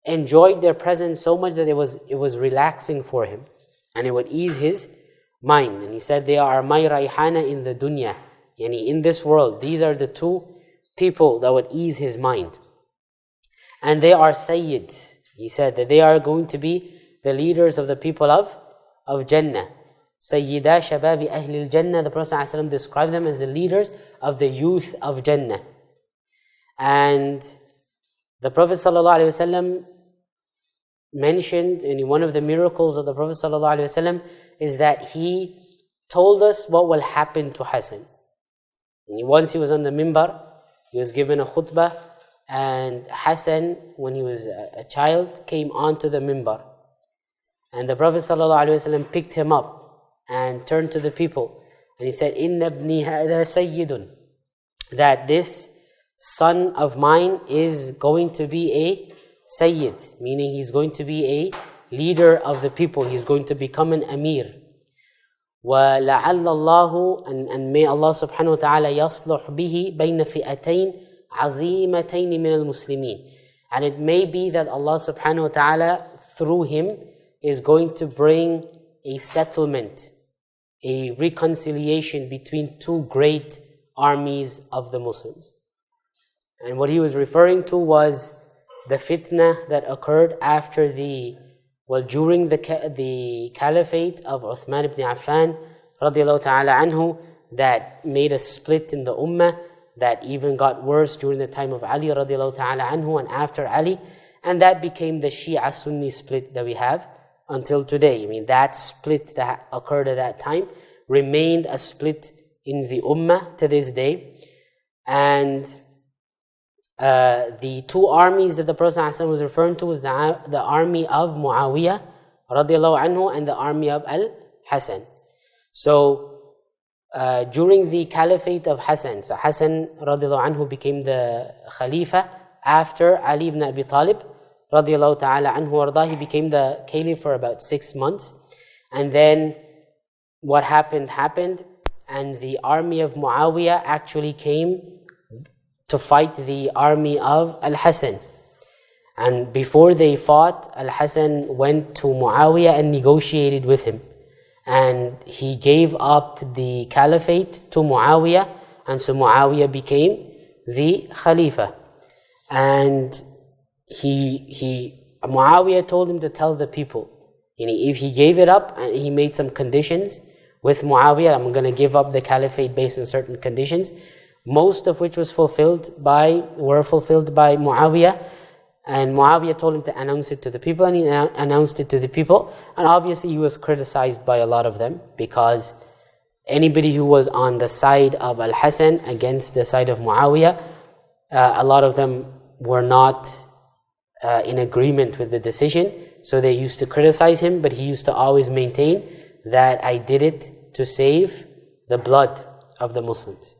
enjoyed their presence so much that it was relaxing for him, and it would ease his mind. And he said, they are my rayhana in the dunya, yani in this world. These are the two people that would ease his mind. And they are Sayyid. He said that they are going to be the leaders of the people of Jannah. Sayyida shababi ahli al-Jannah. The Prophet ﷺ described them as the leaders of the youth of Jannah. And the Prophet ﷺ mentioned, in one of the miracles of the Prophet ﷺ is that he told us what will happen to Hassan. And once he was on the mimbar, he was given a khutbah, and Hassan, when he was a child, came onto the mimbar. And the Prophet ﷺ picked him up and turned to the people, and he said, Inna ibni hada sayyidun, that this son of mine is going to be a sayyid, meaning he's going to be a leader of the people, he's going to become an amir. وَلَعَلَّ اللَّهُ, and may Allah subhanahu wa ta'ala يَصْلُحْ بِهِ بَيْنَ فِئَتَيْن عَظِيمَتَيْن مِنَ الْمُسْلِمِينَ. And it may be that Allah subhanahu wa ta'ala through him is going to bring a settlement, a reconciliation between two great armies of the Muslims. And what he was referring to was the fitna that occurred after during the caliphate of Uthman ibn Affan radiallahu ta'ala anhu, that made a split in the ummah, that even got worse during the time of Ali radiallahu ta'ala anhu and after Ali, and that became the Shia Sunni split that we have until today. I mean, that split that occurred at that time remained a split in the ummah to this day. And the two armies that the Prophet ﷺ was referring to was the army of Muawiyah radiallahu anhu and the army of Al-Hasan. So during the caliphate of Hassan, so Hassan radiallahu anhu became the Khalifa after Ali ibn Abi Talib radiallahu ta'ala anhu warda. He became the caliph for about 6 months, and then what happened, and the army of Muawiyah actually came to fight the army of Al-Hasan. And before they fought, Al-Hasan went to Muawiyah and negotiated with him, and he gave up the caliphate to Muawiyah, and so Muawiyah became the Khalifa. And Muawiyah told him to tell the people, if he gave it up, and he made some conditions with Muawiyah, I'm going to give up the caliphate based on certain conditions, most of which were fulfilled by Muawiyah. And Muawiyah told him to announce it to the people, and he announced it to the people. And obviously he was criticized by a lot of them, because anybody who was on the side of Al-Hasan against the side of Muawiyah, a lot of them were not in agreement with the decision. So they used to criticize him, but he used to always maintain that I did it to save the blood of the Muslims.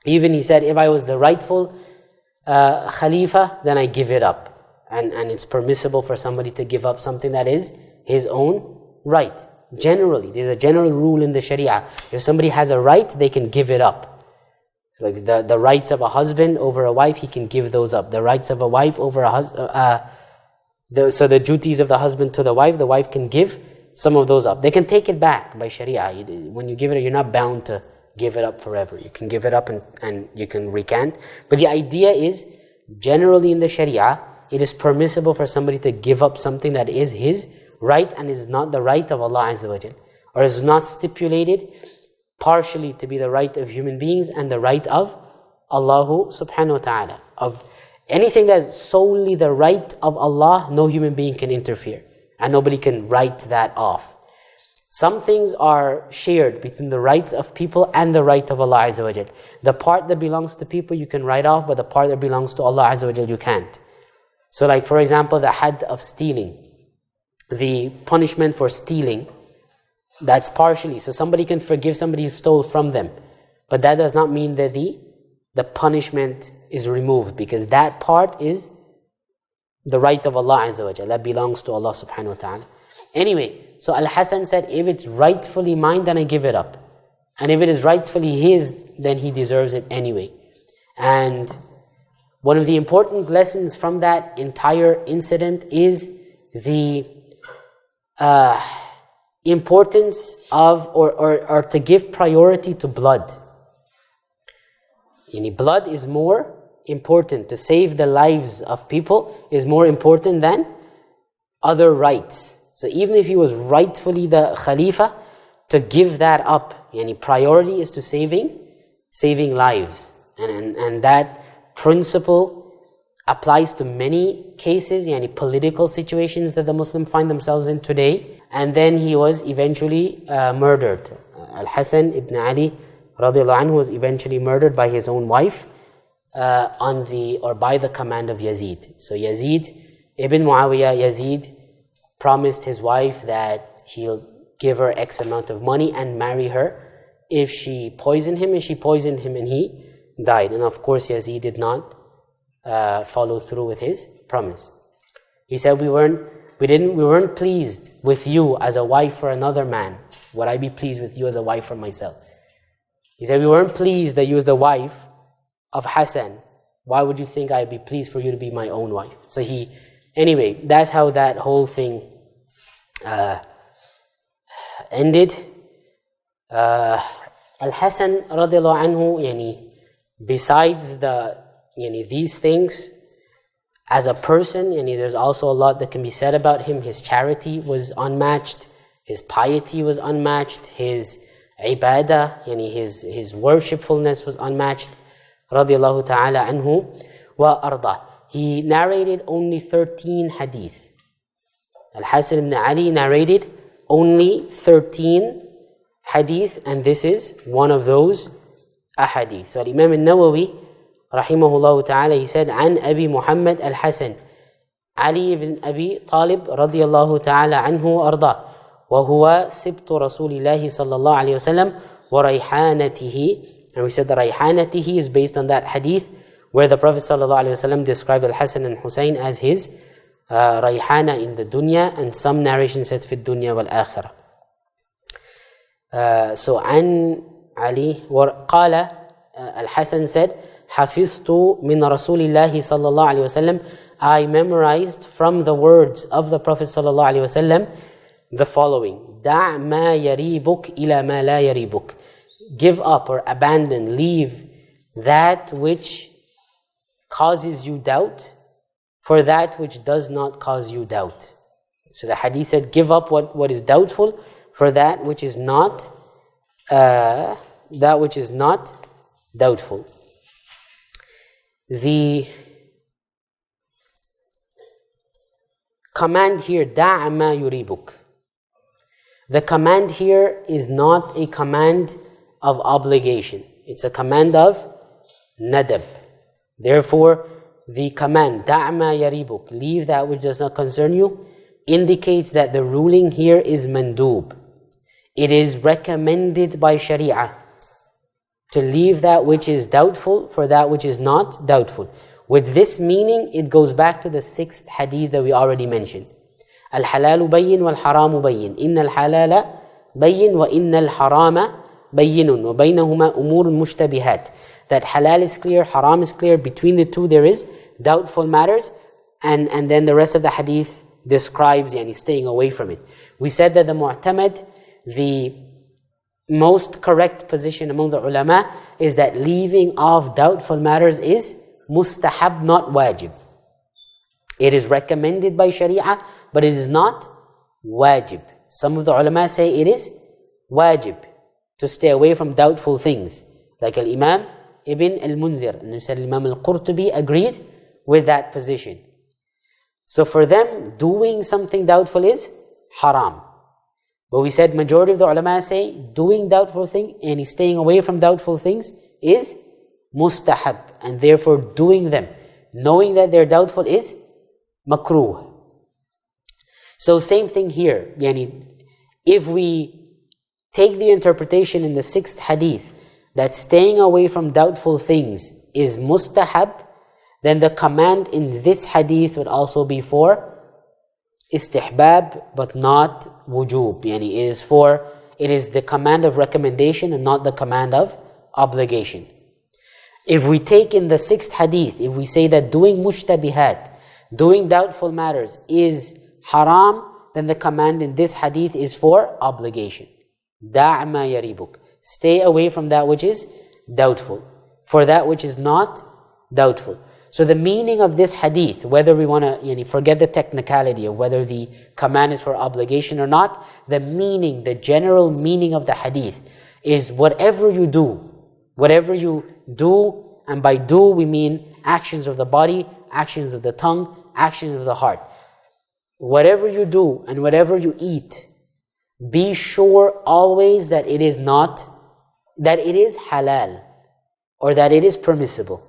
Even he said, if I was the rightful Khalifa, then I give it up. And it's permissible for somebody to give up something that is his own right. Generally, there's a general rule in the Sharia. If somebody has a right, they can give it up. Like the rights of a husband over a wife, he can give those up. The rights of a wife over a husband, so the duties of the husband to the wife can give some of those up. They can take it back by Sharia. When you give it, you're not bound to give it up forever. You can give it up and you can recant. But the idea is, generally in the Sharia, it is permissible for somebody to give up something that is his right and is not the right of Allah Azza wa Jal, or is not stipulated partially to be the right of human beings and the right of Allah subhanahu wa ta'ala. Of anything that is solely the right of Allah, no human being can interfere, and nobody can write that off. Some things are shared between the rights of people and the right of Allah Azza wa Jal. The part that belongs to people you can write off, but the part that belongs to Allah Azza wa Jal you can't. So like for example, the had of stealing, the punishment for stealing, that's partially. So somebody can forgive somebody who stole from them, but that does not mean that the punishment is removed, because that part is the right of Allah Azza wa Jal. That belongs to Allah subhanahu wa ta'ala. Anyway, so Al-Hasan said, if it's rightfully mine, then I give it up. And if it is rightfully his, then he deserves it anyway. And one of the important lessons from that entire incident is the importance of or to give priority to blood. Blood is more important. To save the lives of people is more important than other rights. So even if he was rightfully the Khalifa, to give that up, priority is to saving lives. And that principle applies to many cases, political situations that the Muslims find themselves in today. And then he was eventually murdered. Al-Hasan ibn Ali radiallahu anhu was eventually murdered by his own wife by the command of Yazid. So Yazid ibn Yazid promised his wife that he'll give her X amount of money and marry her if she poisoned him, and she poisoned him and he died. And of course Yazid did not follow through with his promise. He said, we weren't pleased with you as a wife for another man. Would I be pleased with you as a wife for myself? He said, we weren't pleased that you was the wife of Hassan. Why would you think I'd be pleased for you to be my own wife? So anyway, that's how that whole thing ended. Al-Hasan radiallahu anhu, besides these things, as a person, there's also a lot that can be said about him. His charity was unmatched, his piety was unmatched, his ibadah, his worshipfulness was unmatched. Radiallahu ta'ala anhu wa arda. He narrated only 13 hadith. Al-Hasan ibn Ali narrated only 13 hadith, and this is one of those ahadith. So Imam al-Nawawi rahimahullah ta'ala, he said, An Abi Muhammad al-Hasan Ali ibn Abi Talib radiyallahu ta'ala anhu arda, wa huwa sibtu Rasulillahi sallallahu alayhi wa sallam wa rayhanatihi. And we said the rayhanatihi is based on that hadith where the Prophet sallallahu alayhi wa sallam described Al-Hasan and Hussein as his rayhana in the dunya, and some narrations said fi dunya wal akhirah. So An Ali qala, Al-Hasan said, Hafiztu min Rasulillahi sallallahu alayhi wa sallam, I memorized from the words of the Prophet sallallahu alayhi wa sallam the following: Da' ma yaribuk ila ma la yaribuk. Give up or abandon, leave that which causes you doubt for that which does not cause you doubt. So the hadith said, give up what is doubtful for that which is not doubtful. The command here, da' ma yuribuk. The command here is not a command of obligation. It's a command of nadab. Therefore, the command, da' ma yaribuk, leave that which does not concern you, indicates that the ruling here is mandub. It is recommended by Sharia to leave that which is doubtful for that which is not doubtful. With this meaning, it goes back to the 6th hadith that we already mentioned. Al-halalu bayyin wal-haramu bayyin. Inna al-halala bayyin wa inna al-harama bayyinun wa baynahuma umurun mushtabihat. That halal is clear, haram is clear. Between the two there is doubtful matters. And then the rest of the hadith describes staying away from it. We said that the mu'tamad, the most correct position among the ulama, is that leaving off doubtful matters is mustahab, not wajib. It is recommended by Sharia, but it is not wajib. Some of the ulama say it is wajib to stay away from doubtful things, like Al-Imam Ibn al-Mundhir and Imam al-Qurtubi agreed with that position. So for them, doing something doubtful is haram. But we said majority of the ulama say doing doubtful things and staying away from doubtful things is mustahab, and therefore doing them, knowing that they're doubtful, is makruh. So same thing here. If we take the interpretation in the 6th hadith that staying away from doubtful things is mustahab, then the command in this hadith would also be for istihbab, but not wujub. It is the command of recommendation and not the command of obligation. If we take in the sixth hadith, if we say that doing mushtabihat, doing doubtful matters is haram, then the command in this hadith is for obligation. Da' ma yaribuk. Stay away from that which is doubtful, for that which is not doubtful. So the meaning of this hadith, whether we want to forget the technicality of whether the command is for obligation or not, the meaning, the general meaning of the hadith is whatever you do, and by do we mean actions of the body, actions of the tongue, actions of the heart. Whatever you do and whatever you eat, be sure always that it is halal or that it is permissible.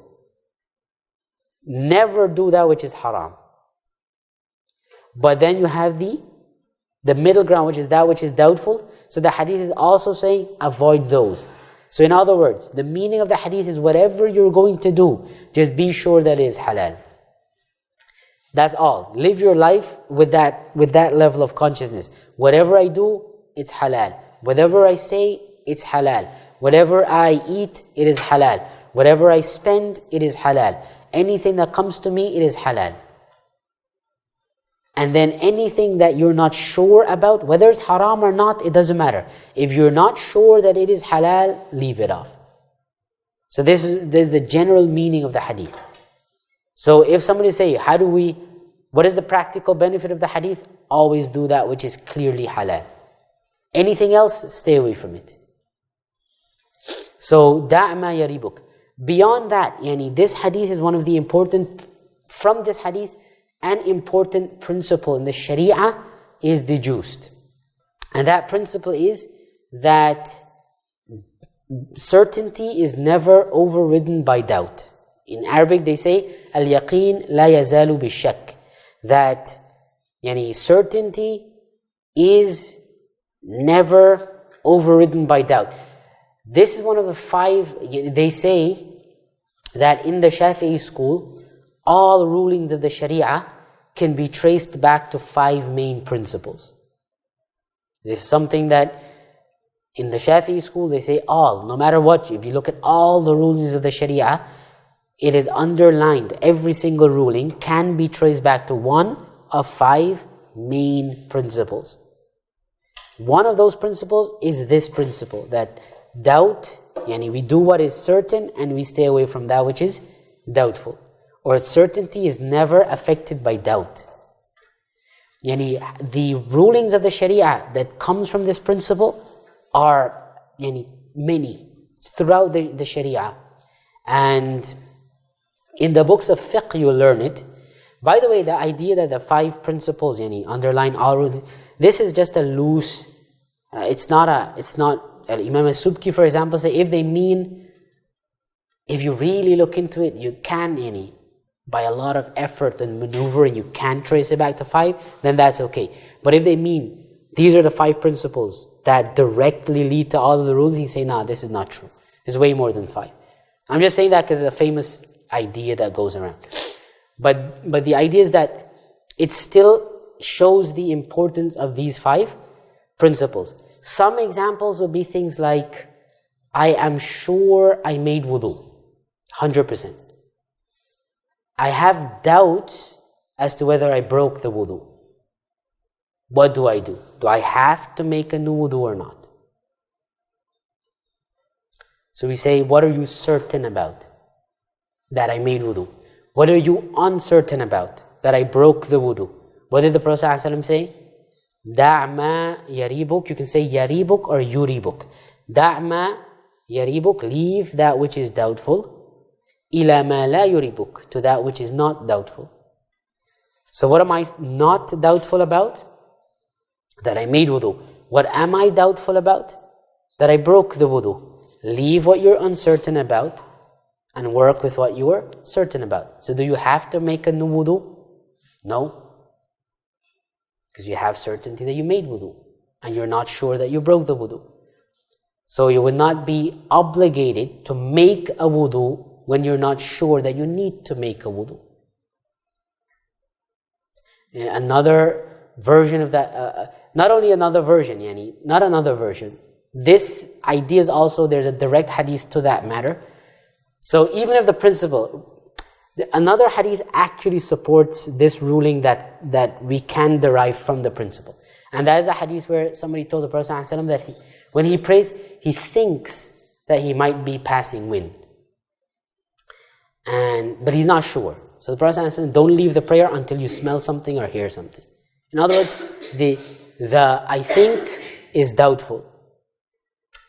Never do that which is haram. But then you have the middle ground, which is that which is doubtful. So the hadith is also saying avoid those. So in other words, the meaning of the hadith is whatever you're going to do, just be sure that it is halal. That's all. Live your life with that level of consciousness. Whatever I do, it's halal. Whatever I say, it's halal. Whatever I eat, it is halal. Whatever I spend, it is halal. Anything that comes to me, it is halal. And then anything that you're not sure about, whether it's haram or not, it doesn't matter. If you're not sure that it is halal, leave it off. So this is the general meaning of the hadith. So if somebody say, what is the practical benefit of the hadith? Always do that which is clearly halal. Anything else, stay away from it. So, da' ma yaribuk. Beyond that, this hadith is one of the important, from this hadith, an important principle in the Sharia is deduced. And that principle is that certainty is never overridden by doubt. In Arabic they say, al-yaqeen la yazalu bi-shak. That certainty is never overridden by doubt. This is one of the 5, they say that in the Shafi'i school, all rulings of the Sharia can be traced back to 5 main principles. This is something that in the Shafi'i school they say no matter what, if you look at all the rulings of the Sharia, it is underlined, every single ruling can be traced back to one of 5 main principles. One of those principles is this principle, that doubt, we do what is certain and we stay away from that which is doubtful. Or certainty is never affected by doubt. The rulings of the Sharia that comes from this principle are many throughout the Sharia. And in the books of fiqh you learn it. By the way, the idea that the 5 principles underline all rules, this is just a loose, it's not Imam al-Subki, for example, say if you really look into it, you can, by a lot of effort and maneuvering, you can trace it back to 5, then that's okay. But if they mean these are the 5 principles that directly lead to all of the rules, he say, this is not true. It's way more than 5. I'm just saying that because it's a famous idea that goes around. But the idea is that it still shows the importance of these 5 principles. Some examples will be things like, I am sure I made wudu, 100%. I have doubts as to whether I broke the wudu. What do I do? Do I have to make a new wudu or not? So we say, what are you certain about? That I made wudu. What are you uncertain about? That I broke the wudu. What did the Prophet ﷺ say? Da'ma yaribuk. You can say yaribuk or yuribuk. Da'ma yaribuk. Leave that which is doubtful. Ila ma la yuribuk. To that which is not doubtful. So what am I not doubtful about? That I made wudu. What am I doubtful about? That I broke the wudu. Leave what you're uncertain about and work with what you were certain about. So do you have to make a new wudu? No. Because you have certainty that you made wudu and you're not sure that you broke the wudu. So you would not be obligated to make a wudu when you're not sure that you need to make a wudu. Another version of that, not only another version, not another version. This idea is also, there's a direct hadith to that matter. So even if the principle, another hadith actually supports this ruling that we can derive from the principle. And that is a hadith where somebody told the Prophet ﷺ that when he prays, he thinks that he might be passing wind. But he's not sure. So the Prophet ﷺ, don't leave the prayer until you smell something or hear something. In other words, the I think is doubtful.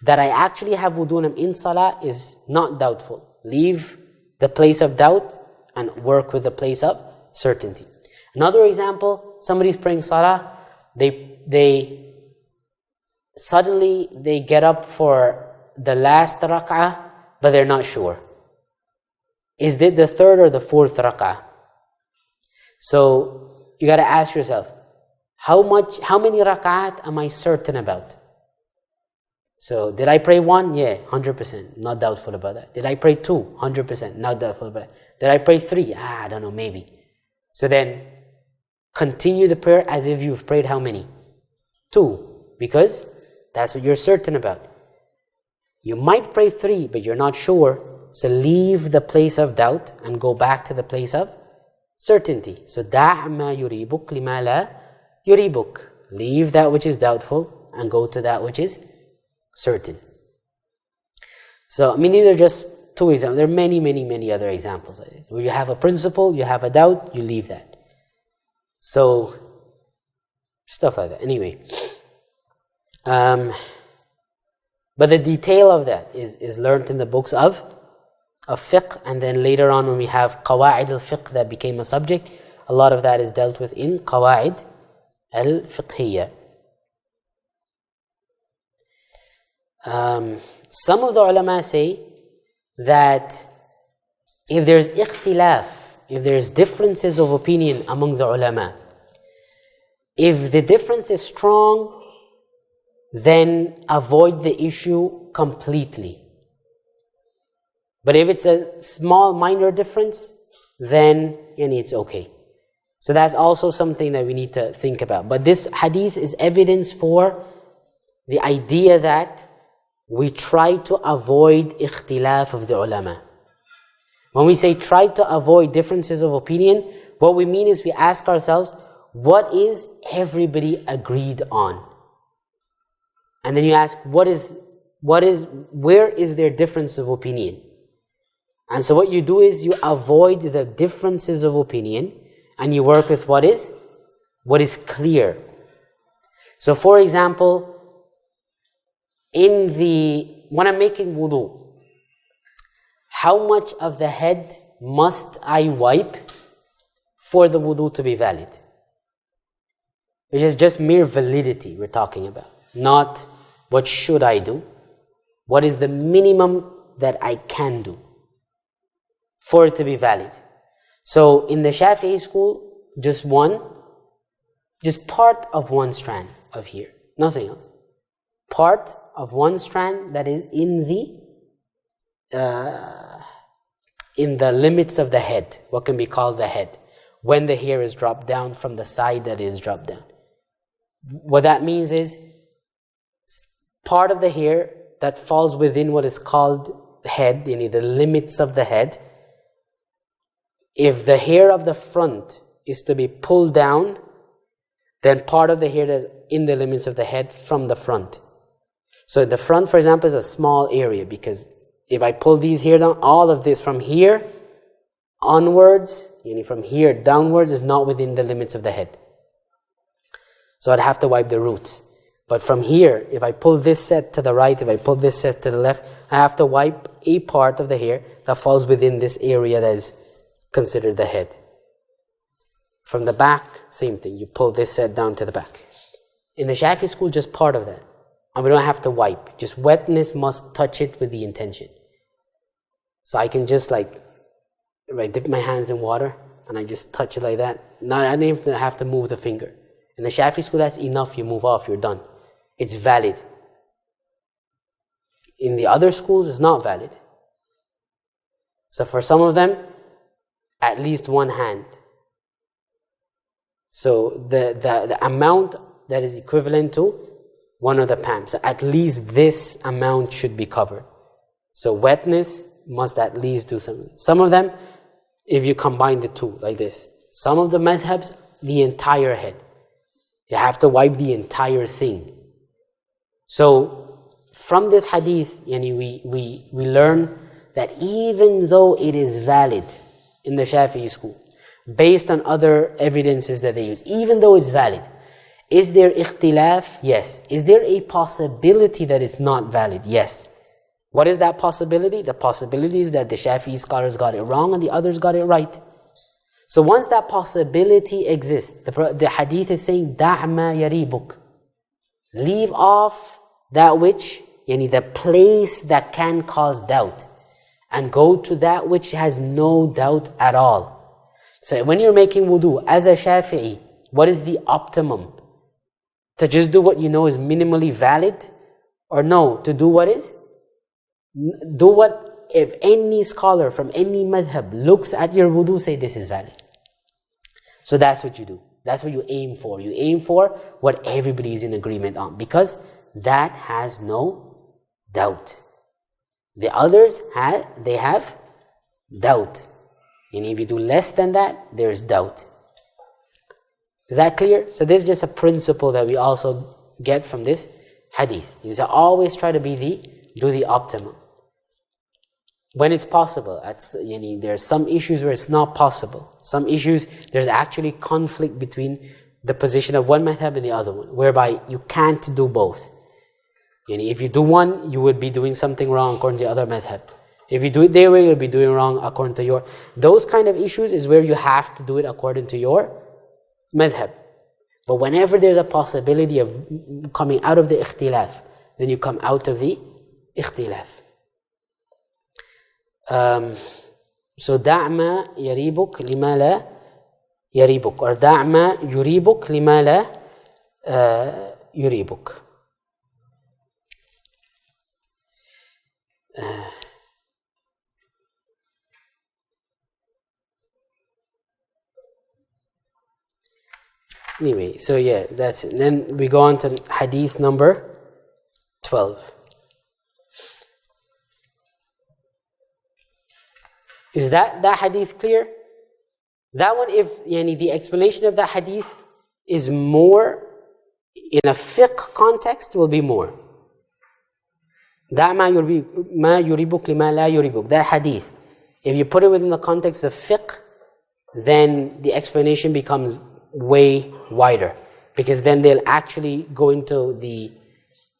That I actually have wudu in salah is not doubtful. Leave the place of doubt and work with the place of certainty. Another example, somebody's praying salah, they suddenly get up for the last rak'ah, but they're not sure. Is it the third or the fourth rak'ah? So you got to ask yourself, how many rak'at am I certain about? So did I pray 1? Yeah, 100%, not doubtful about that. Did I pray 2? 100%, not doubtful about that. Did I pray 3? I don't know, maybe. So then continue the prayer as if you've prayed how many? 2, because that's what you're certain about. You might pray 3, but you're not sure. So leave the place of doubt and go back to the place of certainty. So da' ma yuribuk lima la yuribuk. Leave that which is doubtful and go to that which is certain. So these are just 2 examples. There are many other examples like this. Where you have a principle, you have a doubt, you leave that. So stuff like that. Anyway. But the detail of that is learned in the books of fiqh, and then later on when we have qawa'id al-fiqh that became a subject, a lot of that is dealt with in qawa'id al-fiqhiyya. Some of the ulama say that if there's ikhtilaf, if there's differences of opinion among the ulama, if the difference is strong, then avoid the issue completely. But if it's a small minor difference, then it's okay. So that's also something that we need to think about. But this hadith is evidence for the idea that we try to avoid ikhtilaf of the ulama. When we say try to avoid differences of opinion, what we mean is we ask ourselves, what is everybody agreed on? And then you ask, where is their difference of opinion? And so what you do is you avoid the differences of opinion and you work with what is clear. So for example, when I'm making wudu, how much of the head must I wipe for the wudu to be valid? Which is just mere validity we're talking about. Not what should I do? What is the minimum that I can do for it to be valid? So in the Shafi'i school, just part of one strand of here, nothing else. Part of one strand that is in the limits of the head, what can be called the head, when the hair is dropped down from the side that is dropped down. What that means is part of the hair that falls within what is called head, the limits of the head. If the hair of the front is to be pulled down, then part of the hair that is in the limits of the head from the front. So the front, for example, is a small area, because if I pull these hair down, all of this from here onwards, from here downwards, is not within the limits of the head. So I'd have to wipe the roots. But from here, if I pull this set to the right, if I pull this set to the left, I have to wipe a part of the hair that falls within this area that is considered the head. From the back, same thing. You pull this set down to the back. In the Shafi school, just part of that. And we don't have to wipe. Just wetness must touch it with the intention. So I can just dip my hands in water and I just touch it like that. I don't even have to move the finger. In the Shafi school, that's enough. You move off, you're done. It's valid. In the other schools, it's not valid. So for some of them, at least one hand. So the amount that is equivalent to one of the palms. So at least this amount should be covered. So wetness must at least do something. Some of them, if you combine the two like this, some of the madhabs, the entire head. You have to wipe the entire thing. So from this hadith, we learn that even though it is valid in the Shafi'i school, based on other evidences that they use, even though it's valid, is there ikhtilaf? Yes. Is there a possibility that it's not valid? Yes. What is that possibility? The possibility is that the Shafi'i scholars got it wrong and the others got it right. So once that possibility exists, the hadith is saying, دَعْمَا يَرِيبُكَ, leave off that which, the place that can cause doubt, and go to that which has no doubt at all. So when you're making wudu, as a Shafi'i, what is the optimum? To just do what you know is minimally valid? Or no, to do what is? Do what, if any scholar from any madhab looks at your wudu, say this is valid. So that's what you do. That's what you aim for. You aim for what everybody is in agreement on, because that has no doubt. The others have doubt. And if you do less than that, there's doubt. Is that clear? So this is just a principle that we also get from this hadith. Is always try to do the optimum. When it's possible, there's some issues where it's not possible. Some issues, there's actually conflict between the position of one madhab and the other one, whereby you can't do both. If you do one, you would be doing something wrong according to the other madhab. If you do it their way, you'll be doing wrong according to your... Those kind of issues is where you have to do it according to your madhab. But whenever there's a possibility of coming out of the ikhtilaf, then you come out of the ikhtilaf. So دَعْمَا يَرِيبُكَ لِمَا لَا يَرِيبُكَ, or دَعْمَا يُرِيبُكَ لِمَا لَا يُرِيبُكَ. Anyway, so yeah, that's it. Then we go on to hadith number 12. Is that hadith clear? That one, if the explanation of that hadith is more in a fiqh context, will be more. That hadith, if you put it within the context of fiqh, then the explanation becomes way wider, because then they'll actually go into the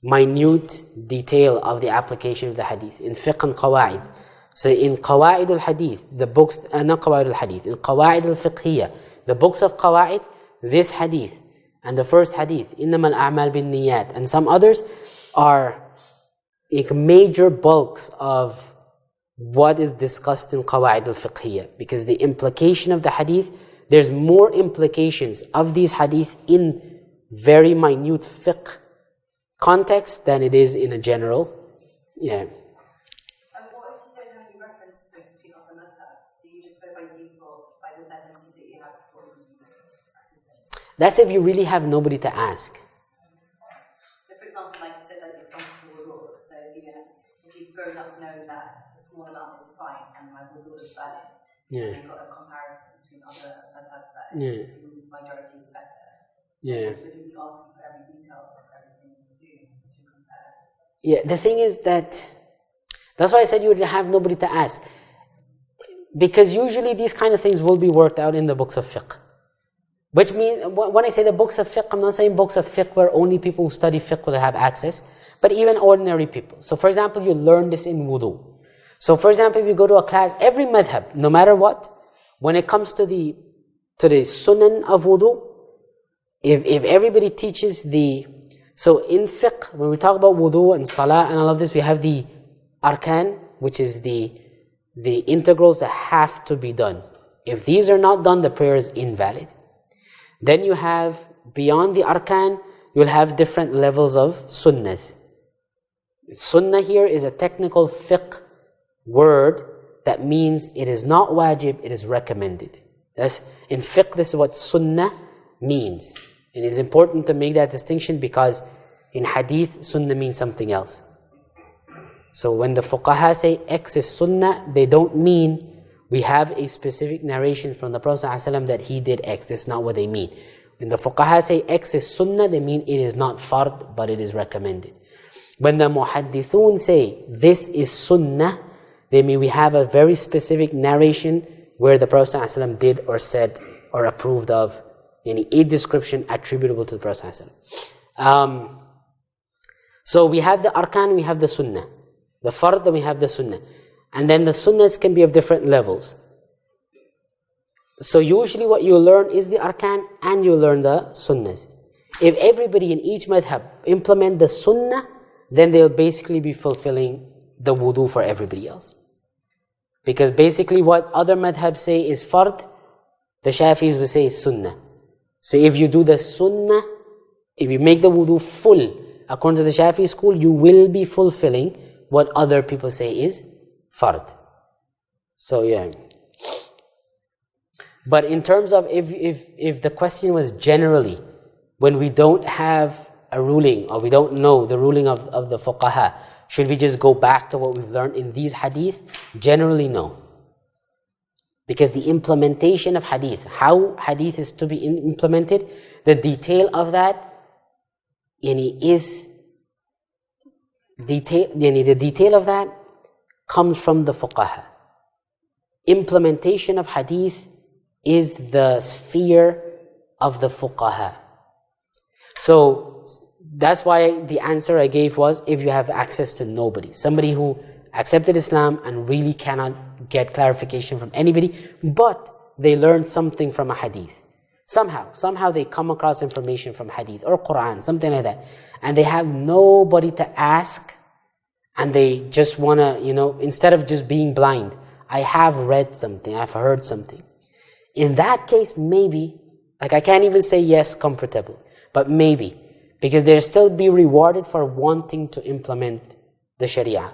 minute detail of the application of the hadith in fiqh and qawaid. So in qawaid al-hadith, the books, not qawaid al-hadith, in qawaid al-fiqhiyya, the books of qawaid, this hadith and the first hadith, إِنَّمَا الْأَعْمَالِ بِالنِّيَّاتِ, and some others are major bulks of what is discussed in qawaid al-fiqhiyya, because the implication of the hadith, there's more implications of these hadith in very minute fiqh context than it is in a general. Yeah. And what if you don't have any reference between other madhabs? Do you just go by default by the certainty that you have before you practice it? That's if you really have nobody to ask. So for example, like you said, that you're from wudu. So if you've grown up knowing that a small amount is fine and my wudu is valid, and you've got a comparison between other madhabs that the majority is better. Yeah. Would you be asking for every detail of everything you do to compare? Yeah, the thing is that's why I said you would have nobody to ask. Because usually these kind of things will be worked out in the books of fiqh. Which means, when I say the books of fiqh, I'm not saying books of fiqh where only people who study fiqh will have access, but even ordinary people. So for example, you learn this in wudu. So for example, if you go to a class, every madhab, no matter what, when it comes to the sunan of wudu, if everybody teaches so in fiqh, when we talk about wudu and salah and all of this, we have the arkan, which is the integrals that have to be done. If these are not done, the prayer is invalid. Then you have, beyond the arkan, you'll have different levels of sunnahs. Sunnah here is a technical fiqh word that means it is not wajib, it is recommended. In fiqh, this is what sunnah means. It is important to make that distinction because in hadith, sunnah means something else. So when the fuqaha say X is sunnah, they don't mean we have a specific narration from the Prophet ﷺ that he did X. That's not what they mean. When the fuqaha say X is sunnah, they mean it is not fard, but it is recommended. When the muhaddithun say this is sunnah, they mean we have a very specific narration where the Prophet ﷺ did or said or approved of a description attributable to the Prophet ﷺ. So we have the arkan, we have the sunnah. The fard, and we have the sunnah. And then the sunnahs can be of different levels. So usually what you learn is the arkan and you learn the sunnahs. If everybody in each madhab implement the sunnah, then they'll basically be fulfilling the wudu for everybody else. Because basically what other madhabs say is fard, the Shafi'is will say is sunnah. So if you do the sunnah, if you make the wudu full, according to the Shafi'i school, you will be fulfilling what other people say is fard. So yeah. But in terms of if the question was generally, when we don't have a ruling or we don't know the ruling of the fuqaha, should we just go back to what we've learned in these hadith? Generally, no. Because the implementation of hadith, how hadith is to be implemented, the detail of that is the detail of that comes from the fuqaha. Implementation of hadith is the sphere of the fuqaha. So that's why the answer I gave was if you have access to nobody, somebody who accepted Islam and really cannot get clarification from anybody, but they learned something from a hadith. Somehow they come across information from hadith or Quran, something like that, and they have nobody to ask, and they just want to, instead of just being blind, I have read something, I've heard something. In that case, maybe, I can't even say yes comfortable, but maybe, because they'll still be rewarded for wanting to implement the Sharia,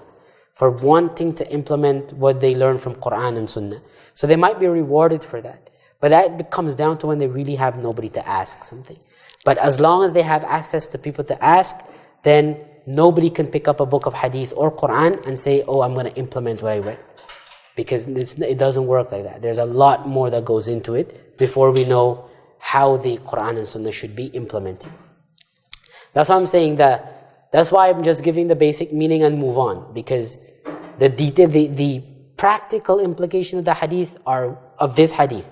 for wanting to implement what they learn from Quran and Sunnah. So they might be rewarded for that. But that comes down to when they really have nobody to ask something. But as long as they have access to people to ask, then nobody can pick up a book of hadith or Quran and say, oh, I'm going to implement what I read. Because it doesn't work like that. There's a lot more that goes into it before we know how the Quran and Sunnah should be implemented. That's why I'm saying that. That's why I'm just giving the basic meaning and move on. Because the detail, the practical implication of the hadith of this hadith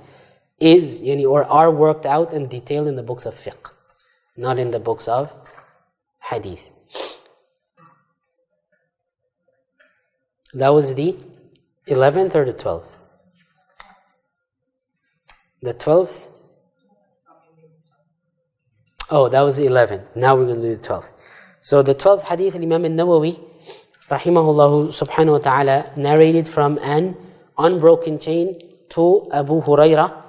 is, or are worked out and detailed in the books of fiqh, not in the books of hadith. That was the 11th or the 12th? The 12th? Oh, that was the 11th. Now we're going to do the 12th. So the 12th hadith, Imam al-Nawawi, rahimahullah subhanahu wa ta'ala, narrated from an unbroken chain to Abu Hurairah,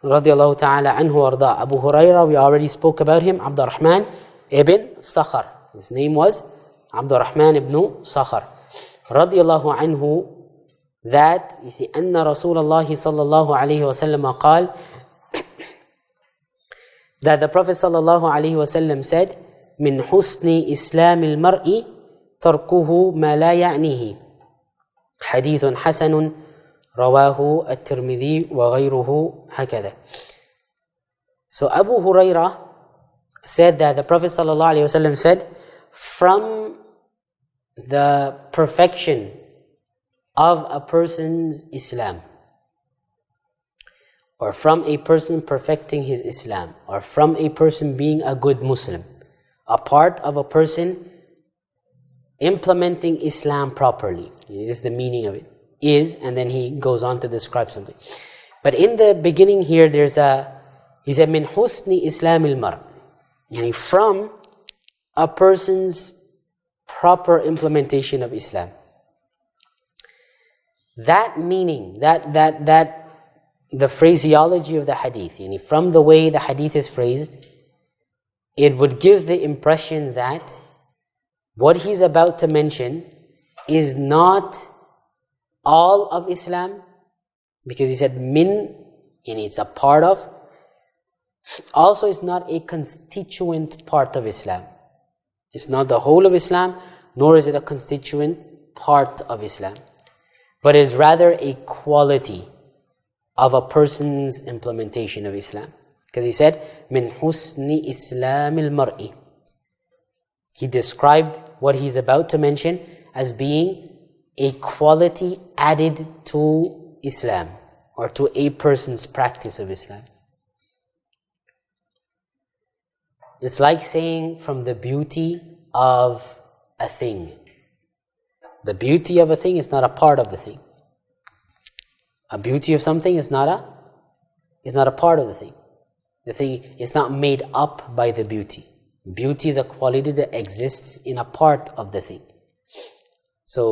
radiyallahu ta'ala anhu arda. Abu Hurairah, we already spoke about him, Abdurrahman ibn Sakhar. His name was Abdurrahman ibn Sakhar, radiyallahu anhu, that, you see, أن رسول الله صلى الله عليه وسلم قال, that the Prophet صلى الله عليه وسلم said, من حسن إسلام المرء تركه ما لا يعنيه. حديث حسن رواه الترمذي وغيره هكذا. So Abu Hurairah said that the Prophet صلى الله عليه وسلم said, from the perfection of a person's Islam, or from a person perfecting his Islam, or from a person being a good Muslim, a part of a person implementing Islam properly. This is the meaning of it. Is, and then he goes on to describe something. But in the beginning here, he said, min husni Islam al-mar, yani from a person's proper implementation of Islam. That meaning, that the phraseology of the hadith, yani from the way the hadith is phrased, it would give the impression that what he's about to mention is not all of Islam, because he said min, yani it's a part of. Also, it's not a constituent part of Islam. It's not the whole of Islam, nor is it a constituent part of Islam, but is rather a quality of a person's implementation of Islam. Because he said, min husni islamil mar'i. He described what he's about to mention as being a quality added to Islam, or to a person's practice of Islam. It's like saying from the beauty of a thing. The beauty of a thing is not a part of the thing. A beauty of something is not a part of the thing. The thing is not made up by the beauty. Beauty is a quality that exists in a part of the thing. So,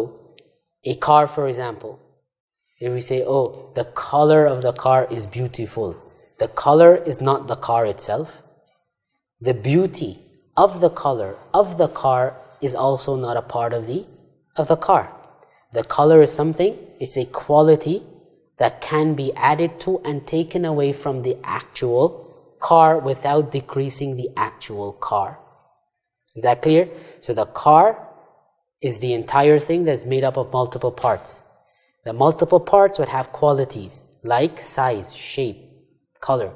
a car, for example, if we say, oh, the color of the car is beautiful, the color is not the car itself. The beauty of the color of the car is also not a part of the car. The color is something, it's a quality that can be added to and taken away from the actual car without decreasing the actual car. Is that clear? So the car is the entire thing that's made up of multiple parts. The multiple parts would have qualities like size, shape, color.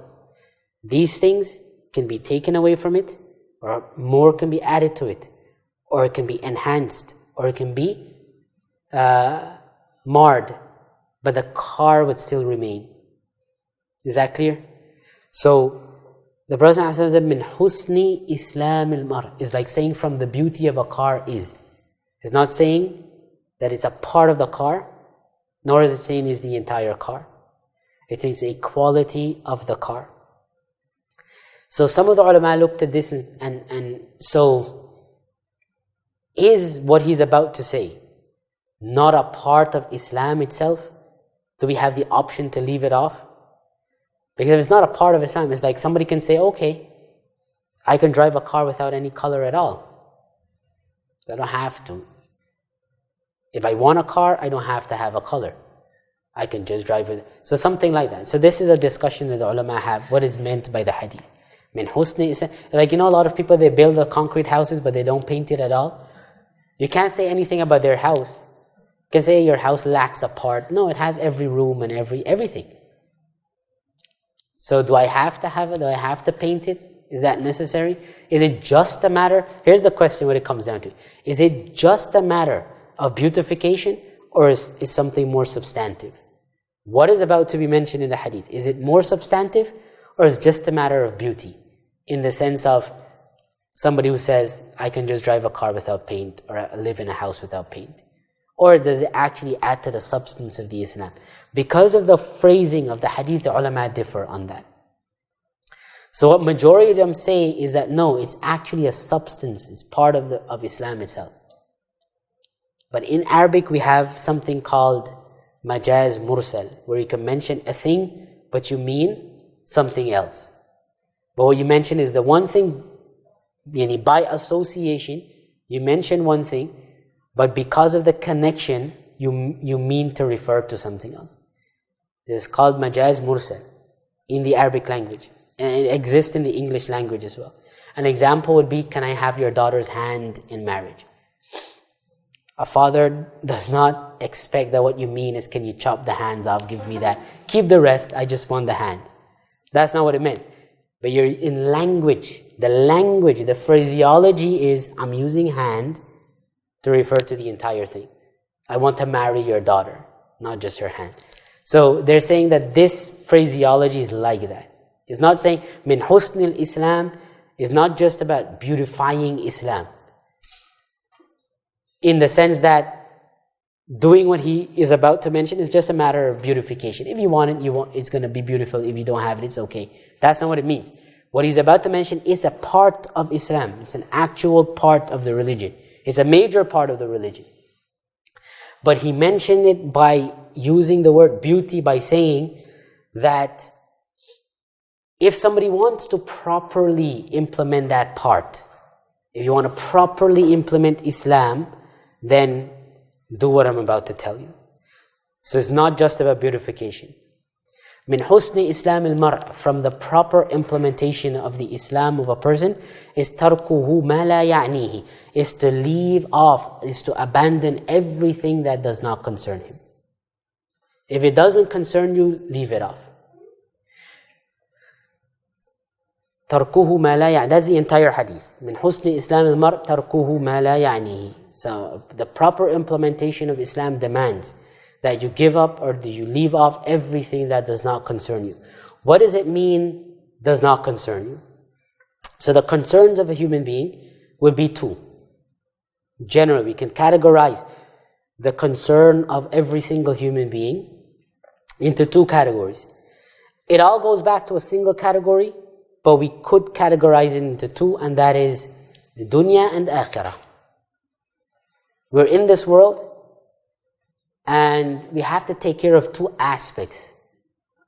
These things can be taken away from it, or more can be added to it, or it can be enhanced, or it can be marred, but the car would still remain. Is that clear? So the Prophet said, min husni islam al-mar, is like saying from the beauty of a car is. It's not saying that it's a part of the car, nor is it saying it's the entire car. It says a quality of the car. So some of the ulama looked at this and so is what he's about to say not a part of Islam itself? Do we have the option to leave it off? Because if it's not a part of Islam, it's like somebody can say, okay, I can drive a car without any color at all. I don't have to. If I want a car, I don't have to have a color. I can just drive it. So something like that. So this is a discussion that the ulama have. What is meant by the hadith? Min husni Islam. Like, a lot of people, they build the concrete houses, but they don't paint it at all. You can't say anything about their house. You can say your house lacks a part. No, it has every room and everything. So do I have to have it? Do I have to paint it? Is that necessary? Is it just a matter? Here's the question when it comes down to it. Is it just a matter of beautification, or is something more substantive? What is about to be mentioned in the hadith? Is it more substantive, or is it just a matter of beauty? In the sense of somebody who says, I can just drive a car without paint, or live in a house without paint. Or does it actually add to the substance of the Islam? Because of the phrasing of the hadith, the ulama differ on that. So what majority of them say is that no, it's actually a substance, it's part of Islam itself. But in Arabic we have something called majaz mursal, where you can mention a thing, but you mean something else. But what you mention is the one thing, by association, you mention one thing, but because of the connection, you mean to refer to something else. This is called majaz mursal in the Arabic language. And it exists in the English language as well. An example would be, can I have your daughter's hand in marriage? A father does not expect that what you mean is, can you chop the hands off, give me that. Keep the rest, I just want the hand. That's not what it meant. But you're in language. The phraseology is, I'm using hand to refer to the entire thing. I want to marry your daughter, not just your hand. So they're saying that this phraseology is like that. It's not saying, min husnil Islam is not just about beautifying Islam. In the sense that doing what he is about to mention is just a matter of beautification. If you want it, it's going to be beautiful. If you don't have it, it's okay. That's not what it means. What he's about to mention is a part of Islam. It's an actual part of the religion. It's a major part of the religion. But he mentioned it by using the word beauty, by saying that if somebody wants to properly implement that part, if you want to properly implement Islam, then do what I'm about to tell you. So it's not just about beautification. من حسن إسلام المرء, from the proper implementation of the Islam of a person, is تركه ما لا يعنيه, is to leave off, is to abandon everything that does not concern him. If it doesn't concern you, leave it off. تركه ما لا يعني, that's the entire hadith. من حسن إسلام المرء تركه ما لا يعنيه. So the proper implementation of Islam demands that you give up or do you leave off everything that does not concern you. What does it mean, does not concern you? So the concerns of a human being would be two. Generally, we can categorize the concern of every single human being into two categories. It all goes back to a single category, but we could categorize it into two, and that is dunya and akhirah. We're in this world, and we have to take care of two aspects.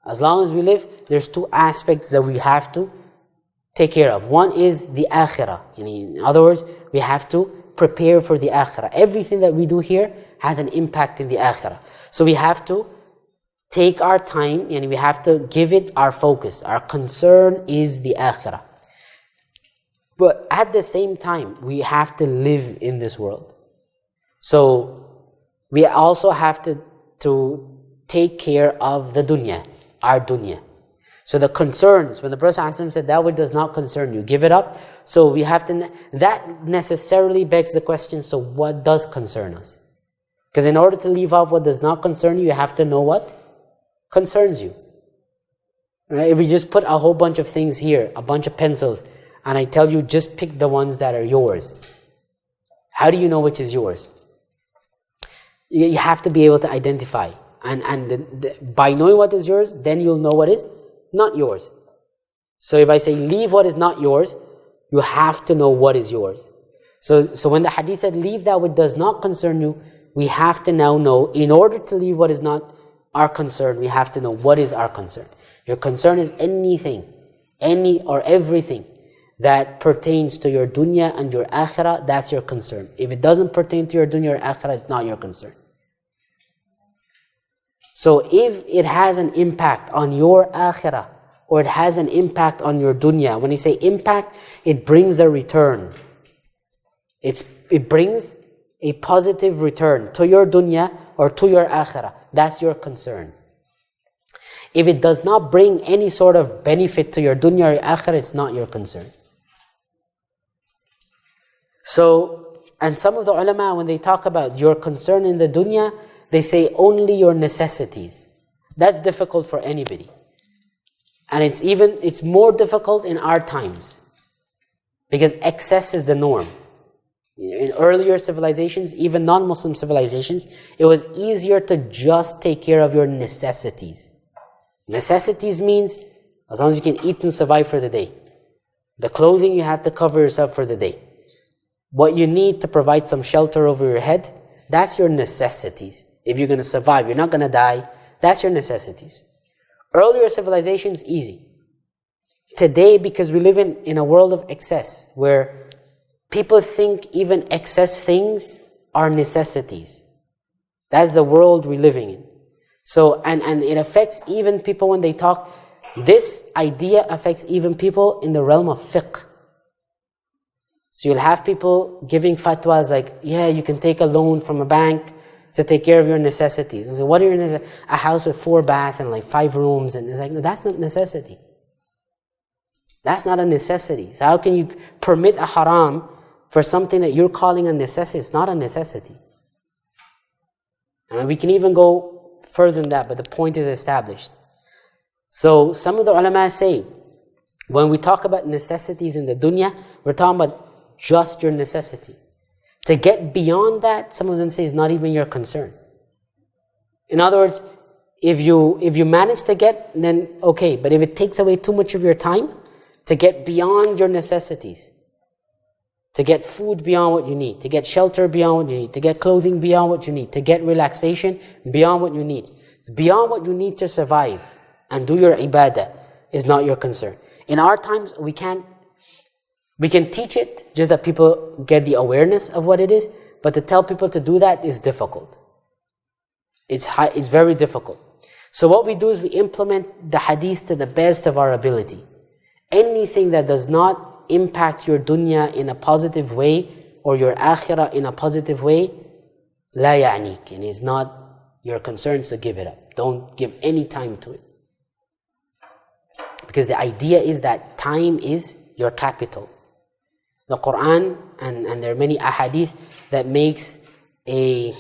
As long as we live, there's two aspects that we have to take care of. One is the akhirah. In other words, we have to prepare for the akhirah. Everything that we do here has an impact in the akhirah. So we have to take our time and we have to give it our focus. Our concern is the akhirah. But at the same time, we have to live in this world. So we also have to take care of the dunya, our dunya. So the concerns, when the Prophet ﷺ said that which does not concern you, give it up. So we have to, that necessarily begs the question, so what does concern us? Because in order to leave off what does not concern you, you have to know what concerns you. Right? If we just put a whole bunch of things here, a bunch of pencils, and I tell you just pick the ones that are yours, how do you know which is yours? You have to be able to identify. And by knowing what is yours, then you'll know what is not yours. So if I say leave what is not yours, you have to know what is yours. So when the hadith said leave that which does not concern you, we have to now know, in order to leave what is not our concern, we have to know what is our concern. Your concern is anything, any or everything that pertains to your dunya and your akhirah, that's your concern. If it doesn't pertain to your dunya or akhirah, it's not your concern. So if it has an impact on your akhirah or it has an impact on your dunya, when you say impact, it brings a return. It brings a positive return to your dunya or to your akhirah. That's your concern. If it does not bring any sort of benefit to your dunya or akhirah, it's not your concern. So, and some of the ulama, when they talk about your concern in the dunya, they say only your necessities. That's difficult for anybody. And it's more difficult in our times. Because excess is the norm. In earlier civilizations, even non-Muslim civilizations, it was easier to just take care of your necessities. Necessities means as long as you can eat and survive for the day. The clothing, you have to cover yourself for the day. What you need to provide some shelter over your head, that's your necessities. If you're going to survive, you're not going to die, that's your necessities. Earlier civilizations, easy. Today, because we live in a world of excess, where people think even excess things are necessities. That's the world we're living in. So, and it affects even people when they talk. This idea affects even people in the realm of fiqh. So you'll have people giving fatwas like, yeah, you can take a loan from a bank to take care of your necessities. And so what are your necessities? A house with 4 baths and like 5 rooms. And it's like, no, that's not necessity. That's not a necessity. So how can you permit a haram for something that you're calling a necessity? It's not a necessity. And we can even go further than that, but the point is established. So some of the ulama say, when we talk about necessities in the dunya, we're talking about just your necessity. To get beyond that, some of them say, is not even your concern. In other words, if you manage to get, then okay. But if it takes away too much of your time, to get beyond your necessities, to get food beyond what you need, to get shelter beyond what you need, to get clothing beyond what you need, to get relaxation beyond what you need. So beyond what you need to survive and do your ibadah is not your concern. In our times, we can teach it, just that people get the awareness of what it is, but to tell people to do that is difficult. It's very difficult. So what we do is we implement the hadith to the best of our ability. Anything that does not impact your dunya in a positive way or your akhirah in a positive way, لا يعنيك, and is not your concern, so give it up. Don't give any time to it. Because the idea is that time is your capital. The Quran, and there are many ahadith that makes a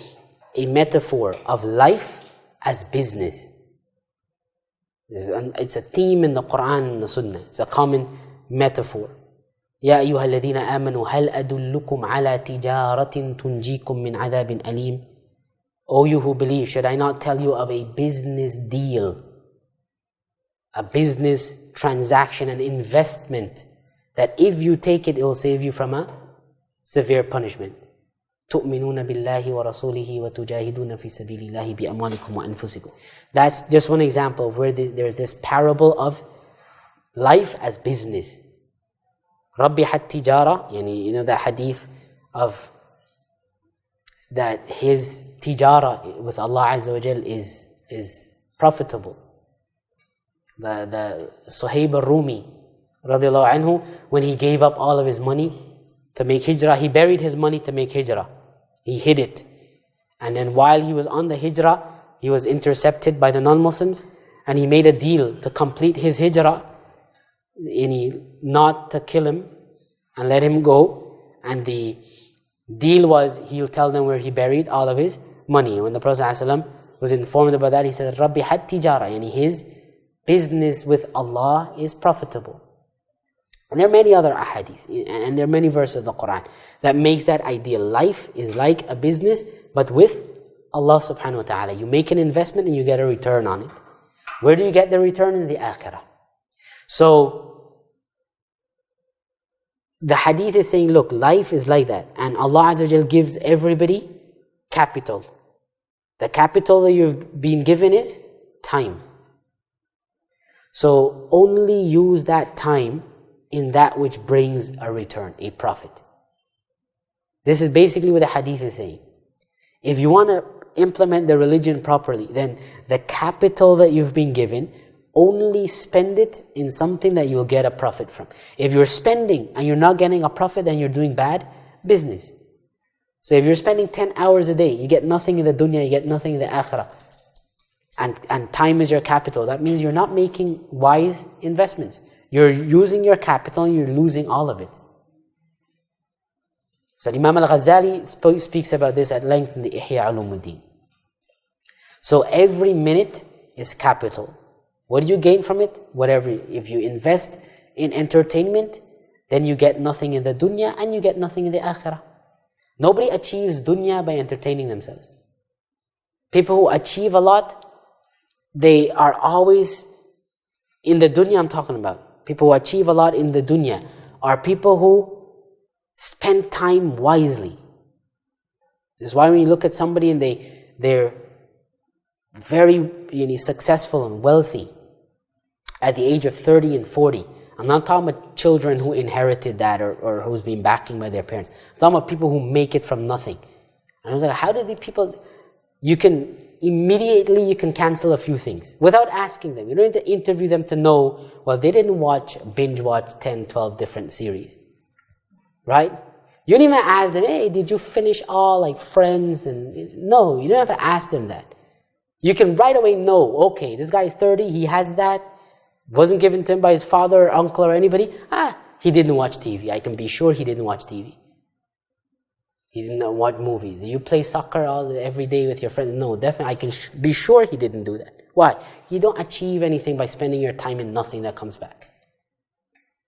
metaphor of life as business. It's a theme in the Quran and the Sunnah. It's a common metaphor. يا أيها الذين آمنوا هل أدلكم على تجارة تنجيكم من عذاب أليم. O you who believe, should I not tell you of a business deal, a business transaction, an investment, that if you take it, it will save you from a severe punishment. تؤمنون بالله ورسوله وتجاهدون في سبيل الله بأموالكم وأنفسكم. That's just one example of where there's this parable of life as business. ربحت تجارة, you know that hadith of that his tijara with Allah Azza wa Jal is profitable. The Suhaib al-Rumi radiallahu anhu, when he gave up all of his money to make hijrah, he buried his money to make hijrah. He hid it. And then while he was on the hijrah, he was intercepted by the non-Muslims, and he made a deal to complete his hijrah, not to kill him and let him go. And the deal was he'll tell them where he buried all of his money. When the Prophet ﷺ was informed about that, he said, Rabbi had tijara, and his business with Allah is profitable. And there are many other ahadith, and there are many verses of the Quran that makes that idea. Life is like a business, but with Allah subhanahu wa ta'ala. You make an investment and you get a return on it. Where do you get the return? In the akhirah. So the hadith is saying, look, life is like that. And Allah Azza wa Jal gives everybody capital. The capital that you've been given is time. So only use that time in that which brings a return, a profit. This is basically what the hadith is saying. If you want to implement the religion properly, then the capital that you've been given, only spend it in something that you'll get a profit from. If you're spending and you're not getting a profit, then you're doing bad business. So if you're spending 10 hours a day, you get nothing in the dunya, you get nothing in the akhirah. And time is your capital. That means you're not making wise investments. You're using your capital and you're losing all of it. So Imam al-Ghazali speaks about this at length in the Ihya Ulumuddin. So every minute is capital. What do you gain from it? Whatever. If you invest in entertainment, then you get nothing in the dunya and you get nothing in the akhirah. Nobody achieves dunya by entertaining themselves. People who achieve a lot, they are always in the dunya. I'm talking about people who achieve a lot in the dunya are people who spend time wisely. This is why when you look at somebody and they're very successful and wealthy at the age of 30 and 40. I'm not talking about children who inherited that or who's been backing by their parents. I'm talking about people who make it from nothing. And I was like, how do the people... You can cancel a few things without asking them. You don't need to interview them to know, well, they didn't binge watch 10, 12 different series. Right? You don't even ask them, hey, did you finish all like Friends? No, you don't have to ask them that. You can right away know, okay, this guy is 30, he has that, wasn't given to him by his father or uncle or anybody. He didn't watch TV. I can be sure he didn't watch TV. He didn't watch movies. You play soccer every day with your friends. No, definitely, I can be sure he didn't do that. Why? You don't achieve anything by spending your time in nothing that comes back.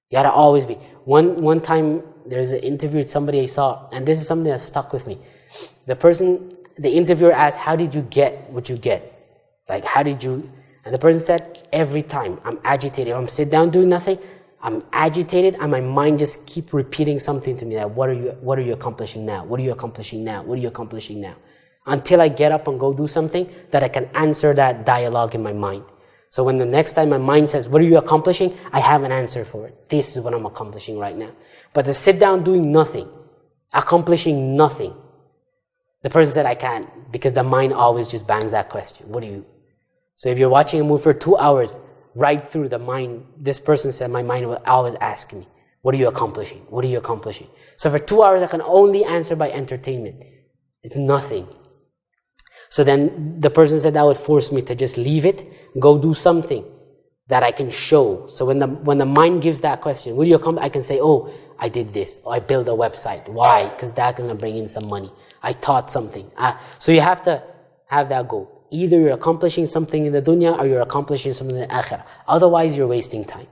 You gotta always be. One time, there's an interview with somebody I saw, and this is something that stuck with me. The interviewer asked, how did you get what you get? Like, how did you... And the person said, every time I'm agitated. If I'm sit down doing nothing, I'm agitated and my mind just keep repeating something to me that, what are you accomplishing now? What are you accomplishing now? What are you accomplishing now? Until I get up and go do something that I can answer that dialogue in my mind. So when the next time my mind says, what are you accomplishing? I have an answer for it. This is what I'm accomplishing right now. But to sit down doing nothing, accomplishing nothing, the person said, I can't, because the mind always just bangs that question. What are you? So if you're watching a movie for 2 hours, right through the mind, this person said, my mind will always ask me, what are you accomplishing? What are you accomplishing? So for 2 hours, I can only answer by entertainment. It's nothing. So then the person said that would force me to just leave it, go do something that I can show. So when the mind gives that question, will you accomplish? I can say, oh, I did this. Oh, I built a website. Why? Because that's going to bring in some money. I taught something. So you have to have that goal. Either you're accomplishing something in the dunya or you're accomplishing something in the akhirah. Otherwise, you're wasting time.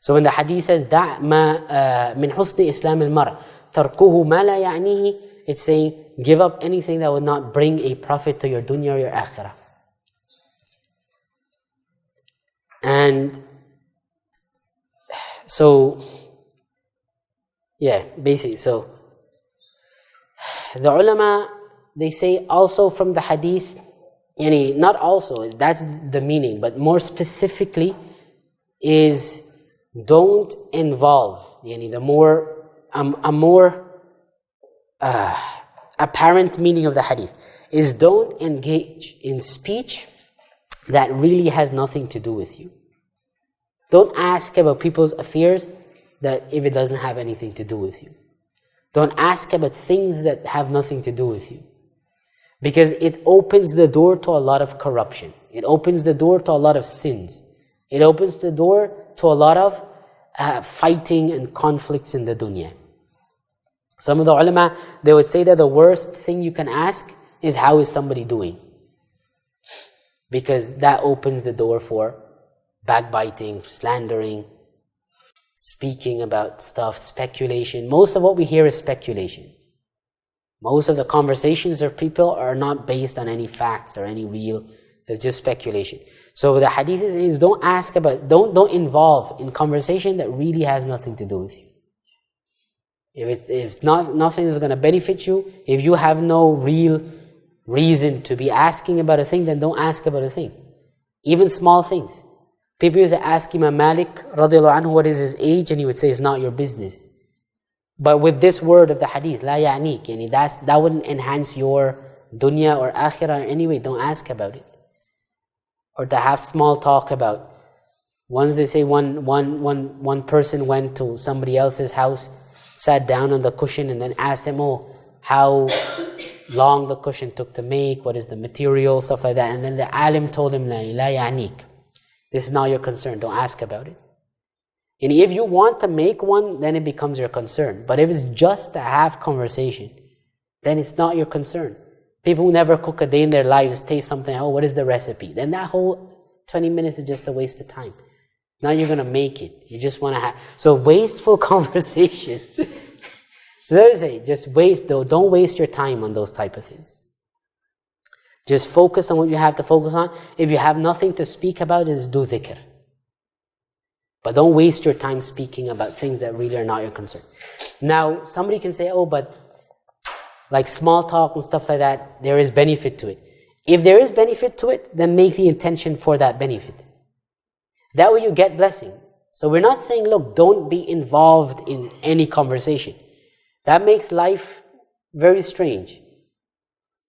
So when the hadith says, دَعْ مَا مِنْ حُسْنِ إِسْلَامِ الْمَرْءِ تَرْكُهُ مَا لَا يَعْنِيهِ, it's saying, give up anything that will not bring a profit to your dunya or your akhirah. And so, yeah, basically, so the ulama, they say also from the hadith, not also, that's the meaning, but more specifically is don't involve. The more, a more apparent meaning of the hadith is don't engage in speech that really has nothing to do with you. Don't ask about people's affairs that if it doesn't have anything to do with you. Don't ask about things that have nothing to do with you. Because it opens the door to a lot of corruption. It opens the door to a lot of sins. It opens the door to a lot of fighting and conflicts in the dunya. Some of the ulama, they would say that the worst thing you can ask is, how is somebody doing? Because that opens the door for backbiting, slandering, speaking about stuff, speculation. Most of what we hear is speculation. Most of the conversations of people are not based on any facts or any real, it's just speculation. So the hadith is don't ask about, don't involve in conversation that really has nothing to do with you. If it's not, nothing is going to benefit you, if you have no real reason to be asking about a thing, then don't ask about a thing. Even small things. People used to ask Imam Malik radiallahu anhu what is his age, and he would say, it's not your business. But with this word of the hadith, la ya'nik, that wouldn't enhance your dunya or akhirah in any way. Don't ask about it. Or to have small talk about. Once they say one person went to somebody else's house, sat down on the cushion and then asked him, how long the cushion took to make, what is the material, stuff like that. And then the alim told him, la ya'nik. This is not your concern, don't ask about it. And if you want to make one, then it becomes your concern. But if it's just to have conversation, then it's not your concern. People who never cook a day in their lives taste something, what is the recipe? Then that whole 20 minutes is just a waste of time. Now you're going to make it. You just want to have... So wasteful conversation. So they say, just waste, though. Don't waste your time on those type of things. Just focus on what you have to focus on. If you have nothing to speak about, just do dhikr. But don't waste your time speaking about things that really are not your concern. Now, somebody can say, but like small talk and stuff like that, there is benefit to it. If there is benefit to it, then make the intention for that benefit. That way you get blessing. So we're not saying, look, don't be involved in any conversation. That makes life very strange.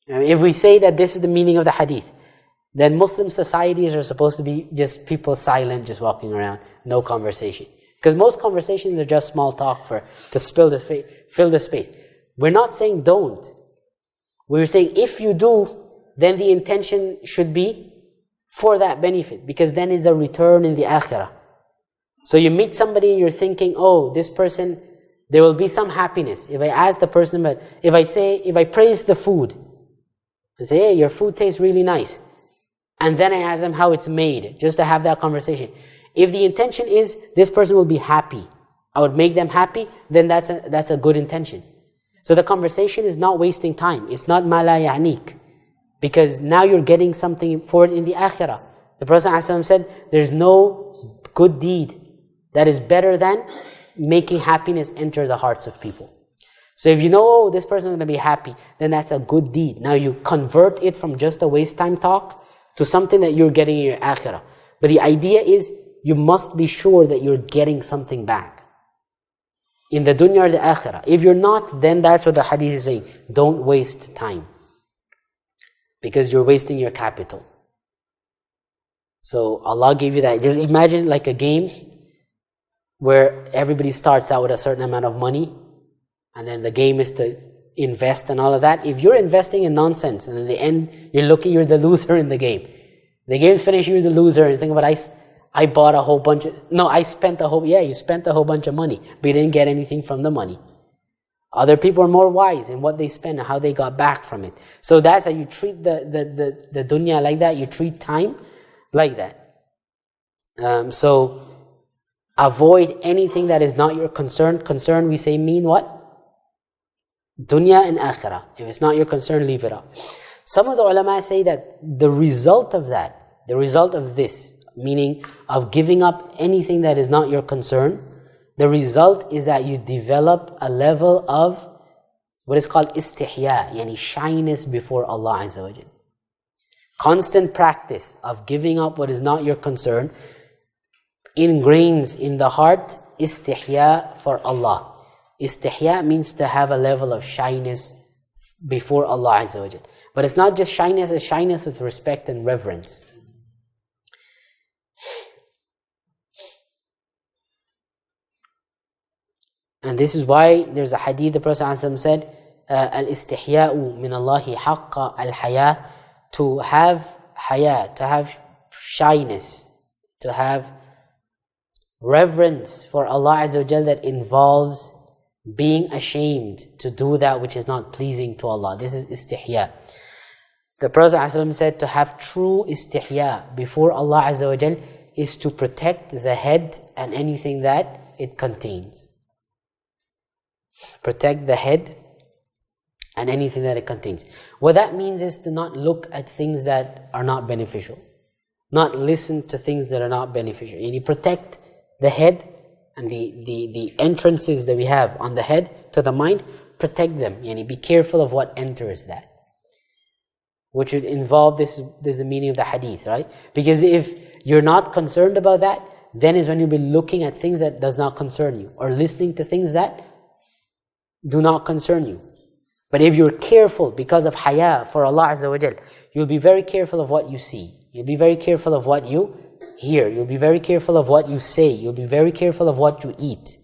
If we say that this is the meaning of the hadith, then Muslim societies are supposed to be just people silent, just walking around, no conversation. Because most conversations are just small talk to fill the space. We're not saying don't. We're saying if you do, then the intention should be for that benefit, because then it's a return in the akhirah. So you meet somebody and you're thinking, this person, there will be some happiness. If I ask the person about, if I praise the food, and say, hey, your food tastes really nice. And then I ask them how it's made, just to have that conversation. If the intention is, this person will be happy, I would make them happy, then that's a good intention. So the conversation is not wasting time. It's not ma la ya'nik. Because now you're getting something for it in the akhirah. The Prophet ﷺ said, there's no good deed that is better than making happiness enter the hearts of people. So if you know, this person is going to be happy, then that's a good deed. Now you convert it from just a waste time talk to something that you're getting in your akhirah. But the idea is, you must be sure that you're getting something back in the dunya or the akhirah. If you're not, then that's what the hadith is saying. Don't waste time, because you're wasting your capital. So Allah gave you that. Just imagine like a game where everybody starts out with a certain amount of money, and then the game is to invest and all of that. If you're investing in nonsense, and in the end you're the loser in the game. The game's finished, you're the loser, and you think about, I bought a whole bunch of, no, I spent a whole, you spent a whole bunch of money, but you didn't get anything from the money. Other people are more wise in what they spend and how they got back from it. So that's how you treat the dunya like that. You treat time like that. So avoid anything that is not your concern. Concern, we say, mean what? Dunya and akhirah. If it's not your concern, leave it up. Some of the ulama say that the result of this, meaning of giving up anything that is not your concern, the result is that you develop a level of what is called istihya, yani shyness before Allah Azza wa Jal. Constant practice of giving up what is not your concern ingrains in the heart istihya for Allah. Istihya means to have a level of shyness before Allah Azza wa Jal. But it's not just shyness, it's shyness with respect and reverence. And this is why there's a hadith, the Prophet ﷺ said, al-istihya'u min Allahi haqqa al-haya, to have haya, to have shyness, to have reverence for Allah Azza wa Jal that involves being ashamed to do that which is not pleasing to Allah. This is istihya. The Prophet ﷺ said to have true istihya before Allah Azza wa Jal is to protect the head and anything that it contains. Protect the head and anything that it contains. What that means is to not look at things that are not beneficial. Not listen to things that are not beneficial. You protect the head and the entrances that we have on the head to the mind, protect them. Be careful of what enters that. Which would involve this is the meaning of the hadith, right? Because if you're not concerned about that, then is when you'll be looking at things that does not concern you, or listening to things that do not concern you. But if you're careful because of haya for Allah Azza wa Jal, you'll be very careful of what you see. You'll be very careful of what you hear. You'll be very careful of what you say. You'll be very careful of what you eat.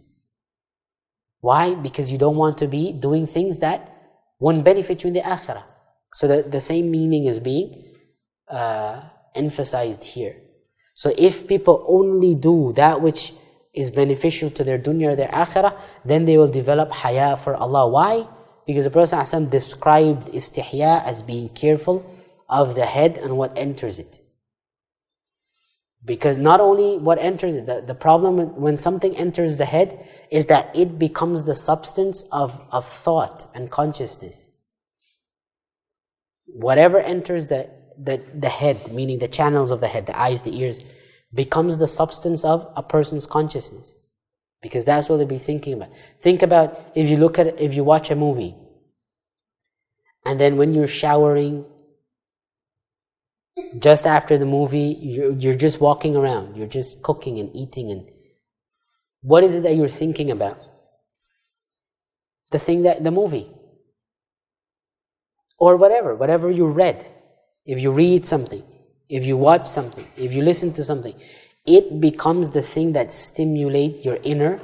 Why? Because you don't want to be doing things that won't benefit you in the akhirah. So the same meaning is being emphasized here. So if people only do that which is beneficial to their dunya or their akhirah, then they will develop haya for Allah. Why? Because the Prophet ﷺ described istihya as being careful of the head and what enters it. Because not only what enters it, the problem when something enters the head is that it becomes the substance of thought and consciousness. Whatever enters the head, meaning the channels of the head, the eyes, the ears, becomes the substance of a person's consciousness. Because that's what they'll be thinking about. Think about if you watch a movie, and then when you're showering, just after the movie, you're just walking around, you're just cooking and eating, and what is it that you're thinking about? The movie. Or whatever you read. If you read something, if you watch something, if you listen to something, it becomes the thing that stimulates your inner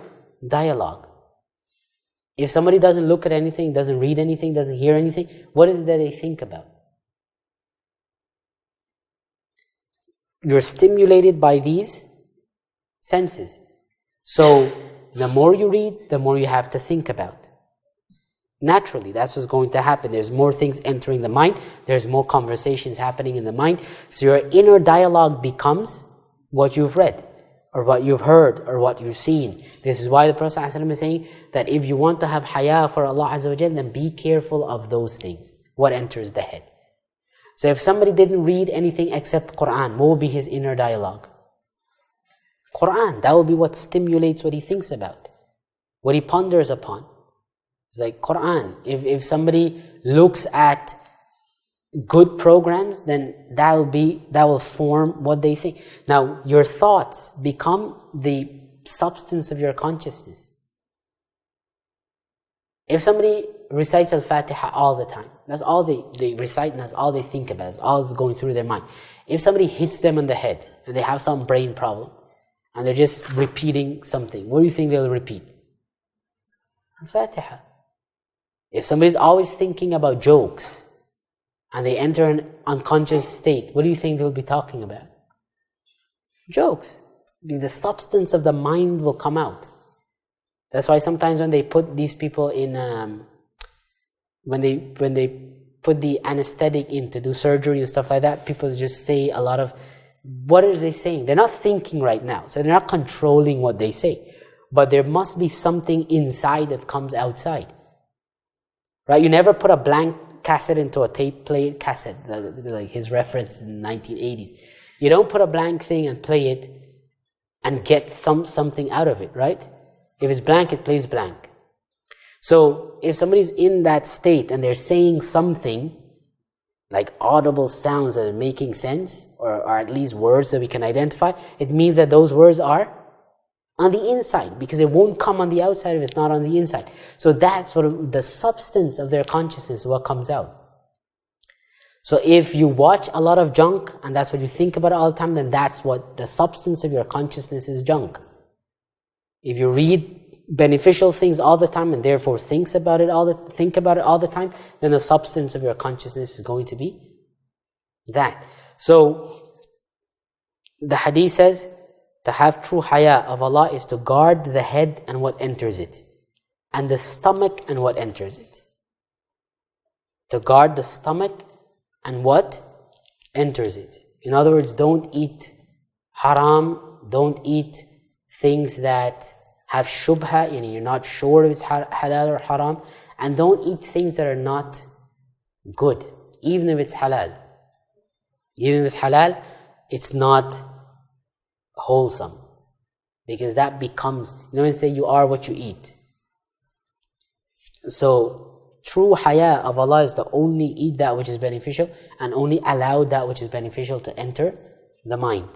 dialogue. If somebody doesn't look at anything, doesn't read anything, doesn't hear anything, what is it that they think about? You're stimulated by these senses. So the more you read, the more you have to think about. Naturally, that's what's going to happen. There's more things entering the mind. There's more conversations happening in the mind. So your inner dialogue becomes what you've read, or what you've heard, or what you've seen. This is why the Prophet ﷺ is saying that if you want to have haya for Allah Azza wa Jal, then be careful of those things, what enters the head. So if somebody didn't read anything except Quran, what will be his inner dialogue? Quran. That will be what stimulates what he thinks about, what he ponders upon. It's like Quran. If somebody looks at good programs, then that will form what they think. Now, your thoughts become the substance of your consciousness. If somebody recites Al-Fatiha all the time, that's all they recite and that's all they think about, that's all that's going through their mind. If somebody hits them on the head and they have some brain problem and they're just repeating something, what do you think they'll repeat? Al-Fatiha. If somebody's always thinking about jokes and they enter an unconscious state, what do you think they'll be talking about? Jokes. The substance of the mind will come out. That's why sometimes when they put these people in, when they put the anesthetic in to do surgery and stuff like that, people just say a lot of, what are they saying? They're not thinking right now, so they're not controlling what they say. But there must be something inside that comes outside. Right? You never put a blank cassette into a tape play cassette, like his reference in the 1980s. You don't put a blank thing and play it and get something out of it, right? If it's blank, it plays blank. So if somebody's in that state and they're saying something, like audible sounds that are making sense, or at least words that we can identify, it means that those words are on the inside, because it won't come on the outside if it's not on the inside. So that's what the substance of their consciousness, what comes out. So if you watch a lot of junk and that's what you think about all the time, then that's what the substance of your consciousness is, junk. If you read beneficial things all the time and therefore think about it all the time, then the substance of your consciousness is going to be that. So the hadith says, to have true haya of Allah is to guard the head and what enters it, and the stomach and what enters it. To guard the stomach and what enters it. In other words, don't eat haram, don't eat things that have shubha, you're not sure if it's halal or haram, and don't eat things that are not good, even if it's halal. Even if it's halal, it's not wholesome, because that becomes, when they say you are what you eat. So true haya of Allah is to only eat that which is beneficial and only allow that which is beneficial to enter the mind.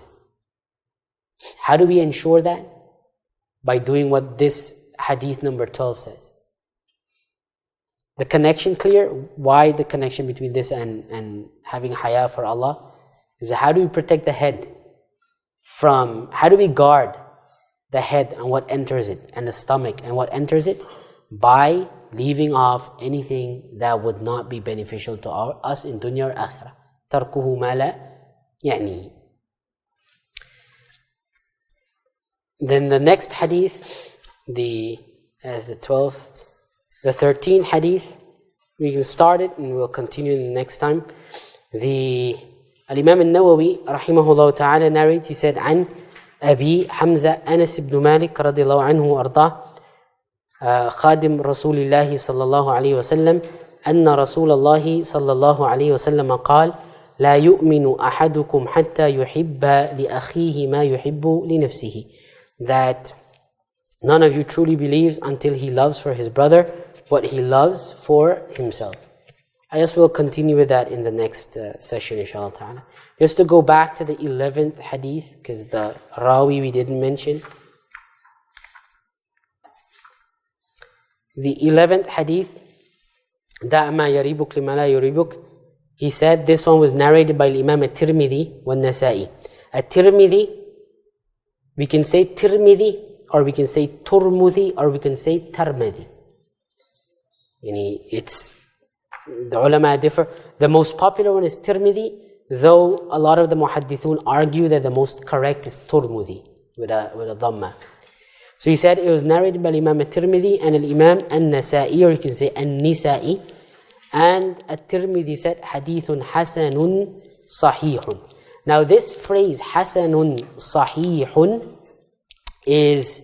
How do we ensure that? By doing what this hadith number 12 says. The connection clear? Why the connection between this and having haya for Allah? Is how do we protect the head from, how do we guard the head and what enters it, and the stomach and what enters it? By leaving off anything that would not be beneficial to us in dunya or akhirah. تركه ما لا يعني. Then the next hadith, the 13th hadith, we can start it and we'll continue the next time. Al-Imam al-Nawawi rahimahullah ta'ala narrates, he said, عن أبي حمزة أنس بن مالك رضي الله عنه وأرضاه خادم رسول الله صلى الله عليه وسلم أن رسول الله صلى الله عليه وسلم قال لا يؤمن أحدكم حتى يحب لأخيه ما يحب لنفسه. That none of you truly believes until he loves for his brother what he loves for himself. I guess we'll continue with that in the next session, inshallah ta'ala. Just to go back to the 11th hadith, because the rawi we didn't mention. The 11th hadith, دَعْ مَا يَرِيبُكْ لِمَا لَا يُرِيبُكْ. He said this one was narrated by Imam al-Tirmidhi وal-Nasa'i. At-Tirmidhi, we can say Tirmidhi, or we can say Turmudhi, or we can say Tarmidhi. It's, the ulama differ. The most popular one is Tirmidhi, though a lot of the muhaddithun argue that the most correct is Turmudhi, with a dhamma. So he said it was narrated by Imam al-Tirmidhi and Imam al-Nasa'i, or you can say al-Nisa'i. And at-Tirmidhi said, Hadithun Hasanun Sahihun. Now this phrase, Hasanun Sahihun, is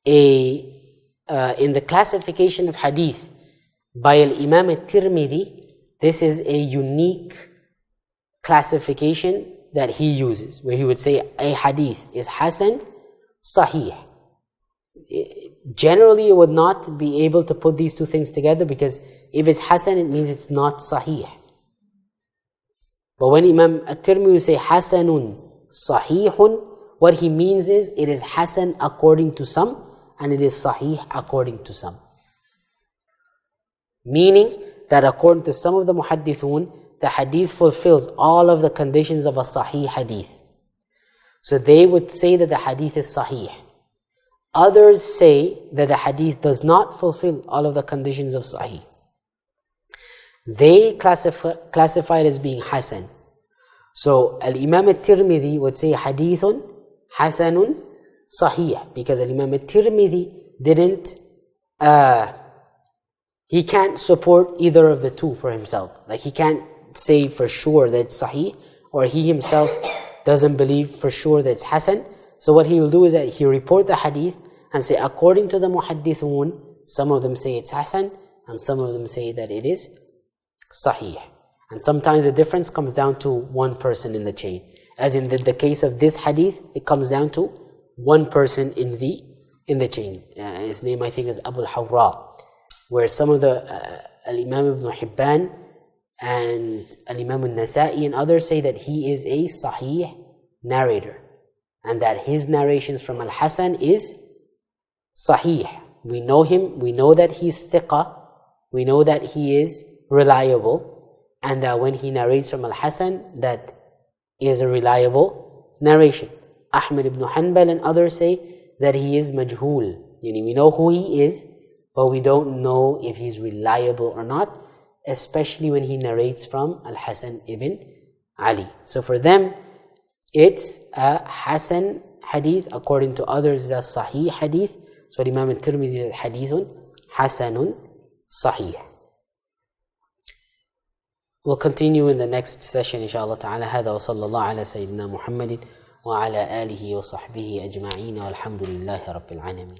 in the classification of hadith by Imam al-Tirmidhi, this is a unique classification that he uses, where he would say a hadith is Hasan Sahih. Generally, you would not be able to put these two things together, because if it's Hasan, it means it's not Sahih. But when Imam al-Tirmidhi will say Hasanun Sahihun, what he means is it is Hasan according to some and it is Sahih according to some. Meaning that according to some of the muhaddithun, the hadith fulfills all of the conditions of a sahih hadith. So they would say that the hadith is sahih. Others say that the hadith does not fulfill all of the conditions of sahih. They classify it as being hasan. So Al-Imam al-Tirmidhi would say hadithun hasanun sahih, because Al-Imam al-Tirmidhi didn't, he can't support either of the two for himself. Like he can't say for sure that it's sahih, or he himself doesn't believe for sure that it's hasan. So what he will do is that he report the hadith and say, according to the muhaddithun, some of them say it's hasan and some of them say that it is sahih. And sometimes the difference comes down to one person in the chain. As in the case of this hadith, it comes down to one person in the chain. His name I think is Abu al-Hawra, where some of the Al-Imam ibn Hibban and Al-Imam al-Nasa'i and others say that he is a sahih narrator, and that his narrations from Al-Hasan is sahih. We know him, we know that he's thiqah, we know that he is reliable, and that when he narrates from Al-Hasan, that is a reliable narration. Ahmad ibn Hanbal and others say that he is majhul. We know who he is, but we don't know if he's reliable or not, especially when he narrates from Al-Hasan ibn Ali. So for them, it's a Hasan hadith. According to others, it's a Sahih hadith. So Imam al-Tirmidhi says hadithun Hasanun Sahih. We'll continue in the next session, inshallah ta'ala. هذا وصلى الله على سيدنا محمد وعلى آله وصحبه أجمعين والحمد لله رب العالمين.